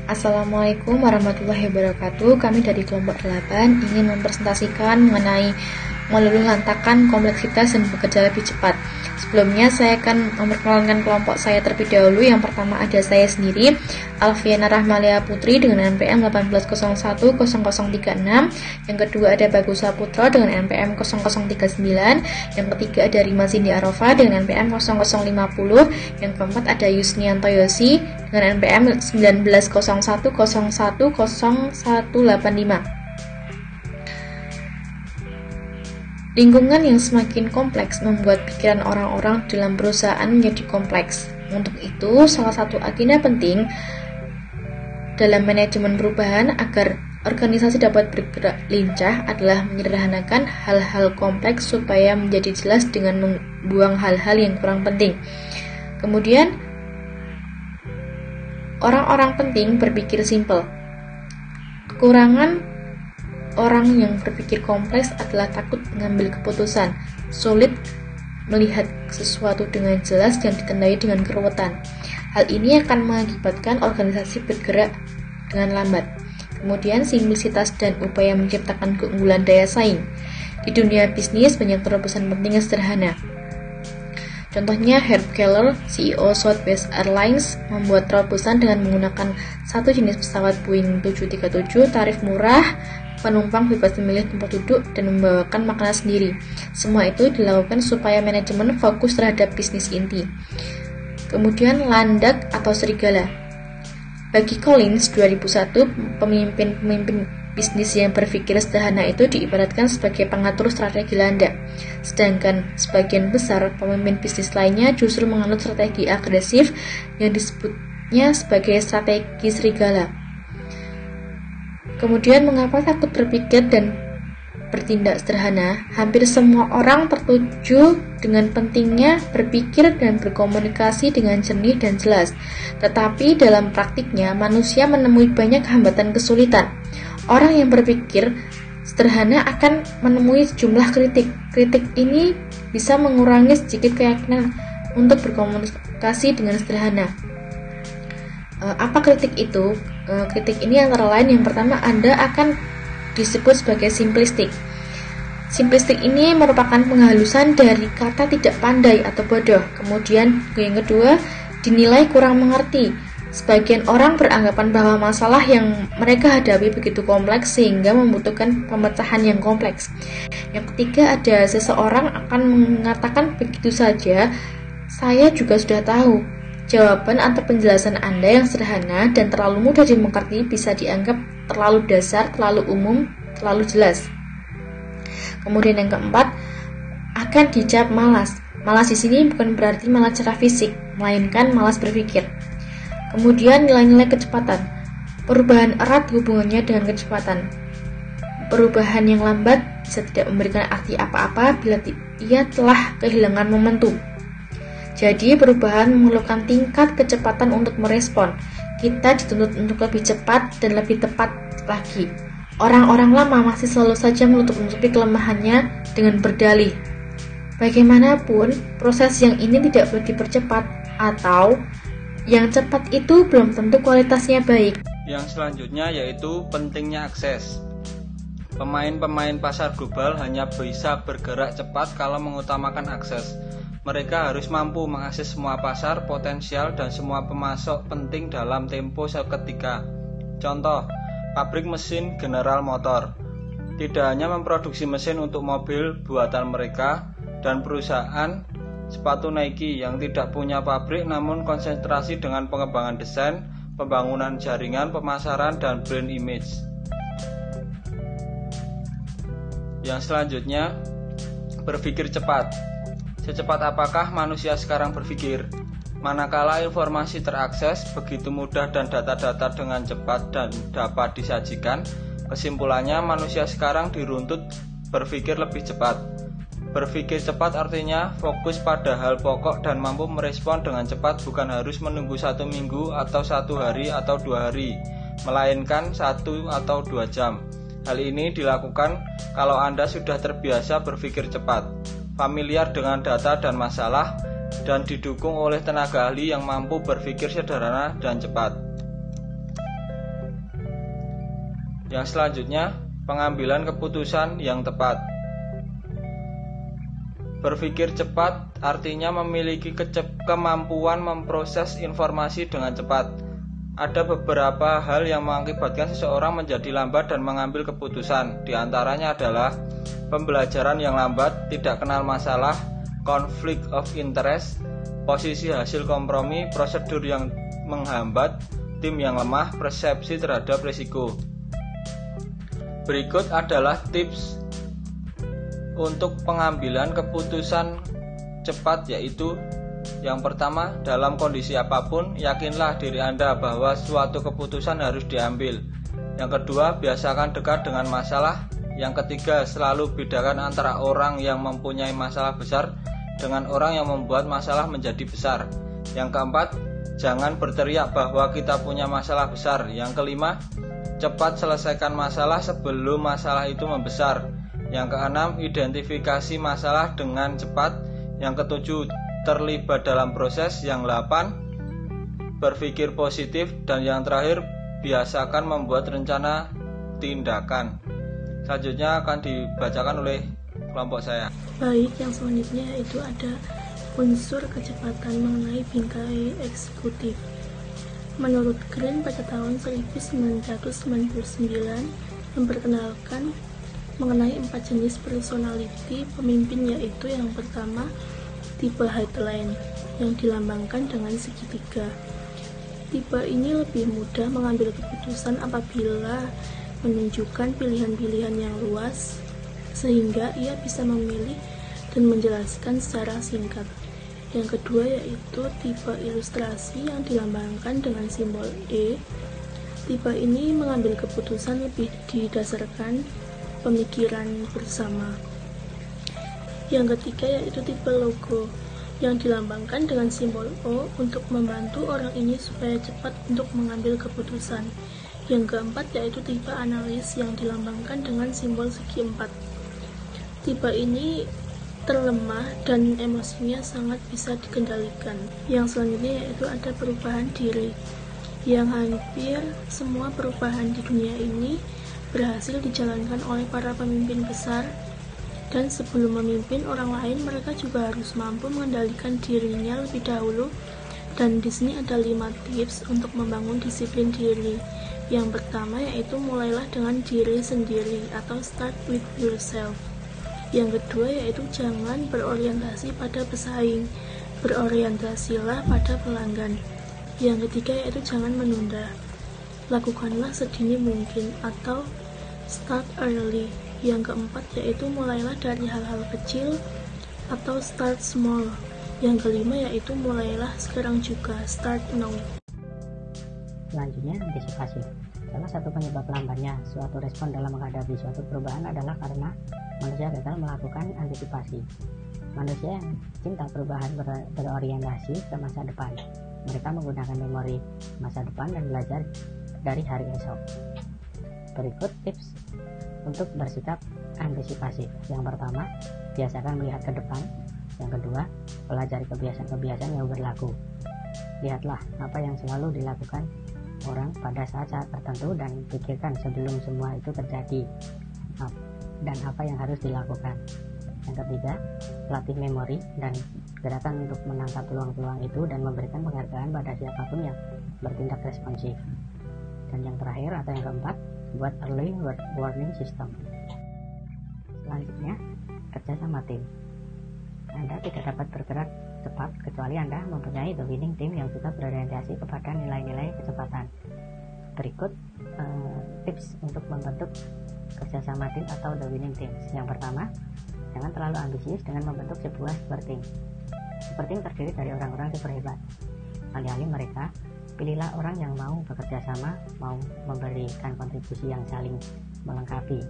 Assalamualaikum warahmatullahi wabarakatuh. Kami dari kelompok 8 ingin mempresentasikan mengenai meluluhlantakan kompleksitas dan bekerja lebih cepat. Sebelumnya saya akan memperkenalkan kelompok saya terlebih dahulu. Yang pertama ada saya sendiri, Alfiana Rahmalia Putri dengan NPM 1801036. Yang kedua ada Bagus Saputra dengan NPM 0039. Yang ketiga ada Rima Zindi Arofa dengan NPM 0050. Yang keempat ada Yusnianto Yosi dengan NPM 1901010185. Lingkungan yang semakin kompleks membuat pikiran orang-orang dalam perusahaan menjadi kompleks. Untuk itu, salah satu agenda penting dalam manajemen perubahan agar organisasi dapat bergerak lincah adalah menyederhanakan hal-hal kompleks supaya menjadi jelas dengan membuang hal-hal yang kurang penting. Kemudian, orang-orang penting berpikir simpel. Kekurangan orang yang berpikir kompleks adalah takut mengambil keputusan, sulit melihat sesuatu dengan jelas dan ditandai dengan keruwetan. Hal ini akan mengakibatkan organisasi bergerak dengan lambat. Kemudian, simplisitas dan upaya menciptakan keunggulan daya saing. Di dunia bisnis, banyak terobosan penting yang sederhana. Contohnya, Herb Keller, CEO Southwest Airlines, membuat terobosan dengan menggunakan satu jenis pesawat Boeing 737, tarif murah, penumpang bebas memilih tempat duduk, dan membawakan makanan sendiri. Semua itu dilakukan supaya manajemen fokus terhadap bisnis inti. Kemudian, landak atau serigala. Bagi Collins 2001, pemimpin bisnis yang berpikir sederhana itu diibaratkan sebagai pengatur strategi landak. Sedangkan sebagian besar pemimpin bisnis lainnya justru menganut strategi agresif yang disebutnya sebagai strategi serigala. Kemudian, mengapa takut berpikir dan bertindak sederhana? Hampir semua orang tertuju dengan pentingnya berpikir dan berkomunikasi dengan jernih dan jelas. Tetapi dalam praktiknya, manusia menemui banyak hambatan kesulitan. Orang yang berpikir sederhana akan menemui sejumlah kritik. Kritik ini bisa mengurangi sedikit keyakinan untuk berkomunikasi dengan sederhana. Apa kritik itu? Kritik ini antara lain, yang pertama, Anda akan disebut sebagai simplistik. Simplistik ini merupakan penghalusan dari kata tidak pandai atau bodoh. Kemudian yang kedua, dinilai kurang mengerti. Sebagian orang beranggapan bahwa masalah yang mereka hadapi begitu kompleks sehingga membutuhkan pemecahan yang kompleks. Yang ketiga, ada seseorang akan mengatakan begitu saja, saya juga sudah tahu. Jawaban atau penjelasan Anda yang sederhana dan terlalu mudah dimengerti bisa dianggap terlalu dasar, terlalu umum, terlalu jelas. Kemudian yang keempat, akan dicap malas. Malas di sini bukan berarti malas secara fisik, melainkan malas berpikir. Kemudian nilai-nilai kecepatan. Perubahan erat hubungannya dengan kecepatan. Perubahan yang lambat bisa tidak memberikan arti apa-apa bila ia telah kehilangan momentum. Jadi, perubahan memerlukan tingkat kecepatan untuk merespon. Kita dituntut untuk lebih cepat dan lebih tepat lagi. Orang-orang lama masih selalu saja menutup-nutupi kelemahannya dengan berdalih. Bagaimanapun, proses yang ini tidak perlu dipercepat, atau yang cepat itu belum tentu kualitasnya baik. Yang selanjutnya yaitu pentingnya akses. Pemain-pemain pasar global hanya bisa bergerak cepat kalau mengutamakan akses. Mereka harus mampu mengakses semua pasar potensial dan semua pemasok penting dalam tempo seketika. Contoh, pabrik mesin General Motor tidak hanya memproduksi mesin untuk mobil buatan mereka, dan perusahaan sepatu Nike yang tidak punya pabrik namun konsentrasi dengan pengembangan desain, pembangunan jaringan, pemasaran, dan brand image. Yang selanjutnya, berpikir cepat. Secepat apakah manusia sekarang berpikir? Manakala informasi terakses begitu mudah dan data-data dengan cepat dan dapat disajikan, kesimpulannya manusia sekarang diruntut berpikir lebih cepat. Berpikir cepat artinya fokus pada hal pokok dan mampu merespon dengan cepat, bukan harus menunggu 1 minggu atau 1 hari atau 2 hari, melainkan 1 atau 2 jam. Hal ini dilakukan kalau Anda sudah terbiasa berpikir cepat, familiar dengan data dan masalah, dan didukung oleh tenaga ahli yang mampu berpikir sederhana dan cepat. Yang selanjutnya, pengambilan keputusan yang tepat. Berpikir cepat artinya memiliki kemampuan memproses informasi dengan cepat. Ada beberapa hal yang mengakibatkan seseorang menjadi lambat dan mengambil keputusan. Di antaranya adalah pembelajaran yang lambat, tidak kenal masalah, conflict of interest, posisi hasil kompromi, prosedur yang menghambat, tim yang lemah, persepsi terhadap risiko. Berikut adalah tips untuk pengambilan keputusan cepat, yaitu yang pertama, dalam kondisi apapun, yakinlah diri Anda bahwa suatu keputusan harus diambil. Yang kedua, biasakan dekat dengan masalah. Yang ketiga, selalu bedakan antara orang yang mempunyai masalah besar dengan orang yang membuat masalah menjadi besar. Yang keempat, jangan berteriak bahwa kita punya masalah besar. Yang kelima, cepat selesaikan masalah sebelum masalah itu membesar. Yang keenam, identifikasi masalah dengan cepat. Yang ketujuh, terlibat dalam proses. Yang delapan, berpikir positif. Dan yang terakhir, biasakan membuat rencana tindakan. Selanjutnya akan dibacakan oleh kelompok saya. Baik, yang selanjutnya yaitu ada unsur kecepatan mengenai bingkai eksekutif. Menurut Green pada tahun 1999 memperkenalkan mengenai 4 jenis personality pemimpin, yaitu yang pertama tipe headline yang dilambangkan dengan segitiga. Tipe ini lebih mudah mengambil keputusan apabila menunjukkan pilihan-pilihan yang luas sehingga ia bisa memilih dan menjelaskan secara singkat. Yang kedua yaitu tipe ilustrasi yang dilambangkan dengan simbol E. Tipe ini mengambil keputusan lebih didasarkan pemikiran bersama. Yang ketiga yaitu tipe logo yang dilambangkan dengan simbol O untuk membantu orang ini supaya cepat untuk mengambil keputusan. Yang keempat yaitu tipe analis yang dilambangkan dengan simbol segi 4. Tipe ini terlemah dan emosinya sangat bisa dikendalikan. Yang selanjutnya yaitu ada perubahan diri, yang hampir semua perubahan di dunia ini berhasil dijalankan oleh para pemimpin besar, dan sebelum memimpin orang lain mereka juga harus mampu mengendalikan dirinya lebih dahulu. Dan di sini ada 5 tips untuk membangun disiplin diri. Yang pertama yaitu mulailah dengan diri sendiri atau start with yourself. Yang kedua yaitu jangan berorientasi pada pesaing, berorientasilah pada pelanggan. Yang ketiga yaitu jangan menunda, lakukanlah sedini mungkin atau start early. Yang keempat yaitu mulailah dari hal-hal kecil atau start small. Yang kelima yaitu mulailah sekarang juga, start now. Selanjutnya, antisipasi. Salah satu penyebab lambatnya suatu respon dalam menghadapi suatu perubahan adalah karena manusia gagal melakukan antisipasi. Manusia yang cinta perubahan berorientasi ke masa depan. Mereka menggunakan memori masa depan dan belajar dari hari esok. Berikut tips untuk bersikap antisipasi. Yang pertama, biasakan melihat ke depan. Yang kedua, pelajari kebiasaan-kebiasaan yang berlaku. Lihatlah apa yang selalu dilakukan orang pada saat-saat tertentu dan pikirkan sebelum semua itu terjadi dan apa yang harus dilakukan. Yang ketiga, latih memori dan gerakan untuk menangkap peluang-peluang itu dan memberikan penghargaan pada siapapun yang bertindak responsif. Dan yang terakhir atau yang keempat, buat early warning system. Selanjutnya, kerja sama tim. Anda tidak dapat bergerak cepat kecuali Anda mempunyai the winning team yang juga berorientasi kepada nilai-nilai kecepatan. Berikut tips untuk membentuk kerjasama tim atau the winning team. Yang pertama, jangan terlalu ambisius dengan membentuk sebuah super team. Super team terdiri dari orang-orang super hebat. Alih-alih mereka, pilihlah orang yang mau bekerja sama, mau memberikan kontribusi yang saling melengkapi.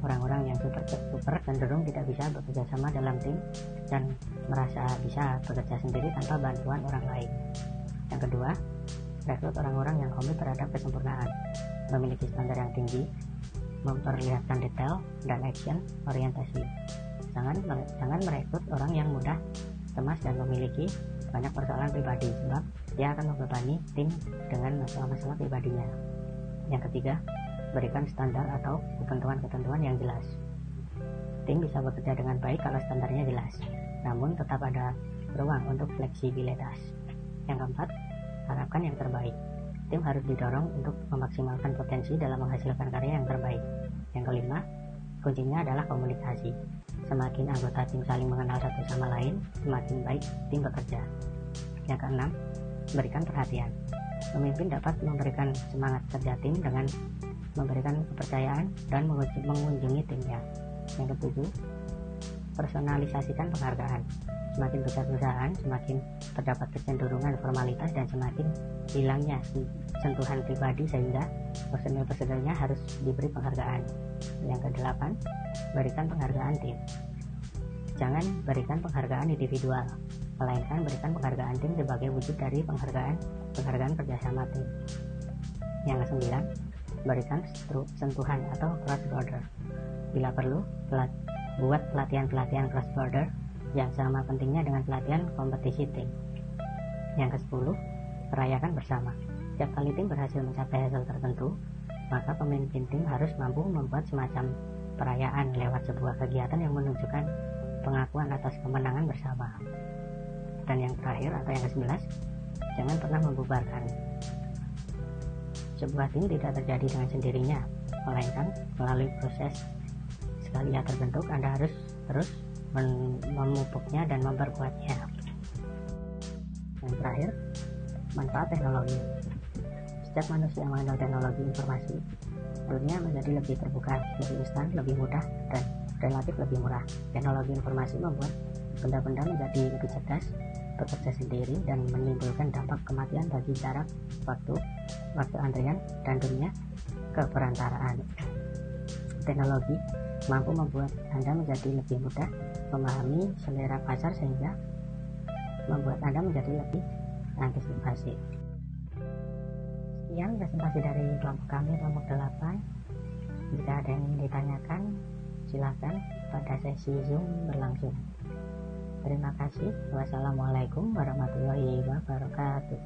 Orang-orang yang super cenderung tidak bisa bekerja sama dalam tim dan merasa bisa bekerja sendiri tanpa bantuan orang lain. Yang kedua, rekrut orang-orang yang komit terhadap kesempurnaan, memiliki standar yang tinggi, memperlihatkan detail dan action orientasi. Jangan merekrut orang yang mudah cemas dan memiliki banyak persoalan pribadi, sebab dia akan membebani tim dengan masalah-masalah pribadinya. Yang ketiga, berikan standar atau ketentuan-ketentuan yang jelas. Tim bisa bekerja dengan baik kalau standarnya jelas, namun tetap ada ruang untuk fleksibilitas. Yang keempat, harapkan yang terbaik. Tim harus didorong untuk memaksimalkan potensi dalam menghasilkan karya yang terbaik. Yang kelima, kuncinya adalah komunikasi. Semakin anggota tim saling mengenal satu sama lain, semakin baik tim bekerja. Yang keenam, berikan perhatian. Pemimpin dapat memberikan semangat kerja tim dengan memberikan kepercayaan dan mengunjungi timnya. Yang ketujuh, personalisasikan penghargaan. Semakin besar perusahaan, semakin terdapat kecenderungan formalitas dan semakin hilangnya sentuhan pribadi sehingga personil-personilnya harus diberi penghargaan. Yang kedelapan, berikan penghargaan tim. Jangan berikan penghargaan individual, melainkan berikan penghargaan tim sebagai wujud dari penghargaan kerjasama tim. Yang kesembilan, berikan sentuhan atau cross border. Bila perlu, buat pelatihan-pelatihan cross border yang sama pentingnya dengan pelatihan kompetisi tim. Yang ke-10, rayakan bersama. Setiap kali tim berhasil mencapai hasil tertentu, maka pemimpin tim harus mampu membuat semacam perayaan lewat sebuah kegiatan yang menunjukkan pengakuan atas kemenangan bersama. Dan yang terakhir atau yang ke-11, jangan pernah membubarkan. Sebuah tim tidak terjadi dengan sendirinya, melainkan melalui proses. Sekali ia terbentuk, Anda harus terus memupuknya dan memperkuatnya. Yang terakhir, manfaat teknologi. Setiap manusia mengenal teknologi informasi, dunia menjadi lebih terbuka, lebih instan, lebih mudah, dan relatif lebih murah. Teknologi informasi membuat benda-benda menjadi lebih cerdas, bekerja sendiri, dan menimbulkan dampak kematian bagi jarak, waktu antrian, dan dunia keperantaraan. Teknologi mampu membuat Anda menjadi lebih mudah memahami selera pasar sehingga membuat Anda menjadi lebih antisipasi. Sekian presentasi dari kelompok kami, kelompok 8. Jika ada yang ingin ditanyakan, silakan pada sesi Zoom berlangsung. Terima kasih. Wassalamualaikum warahmatullahi wabarakatuh.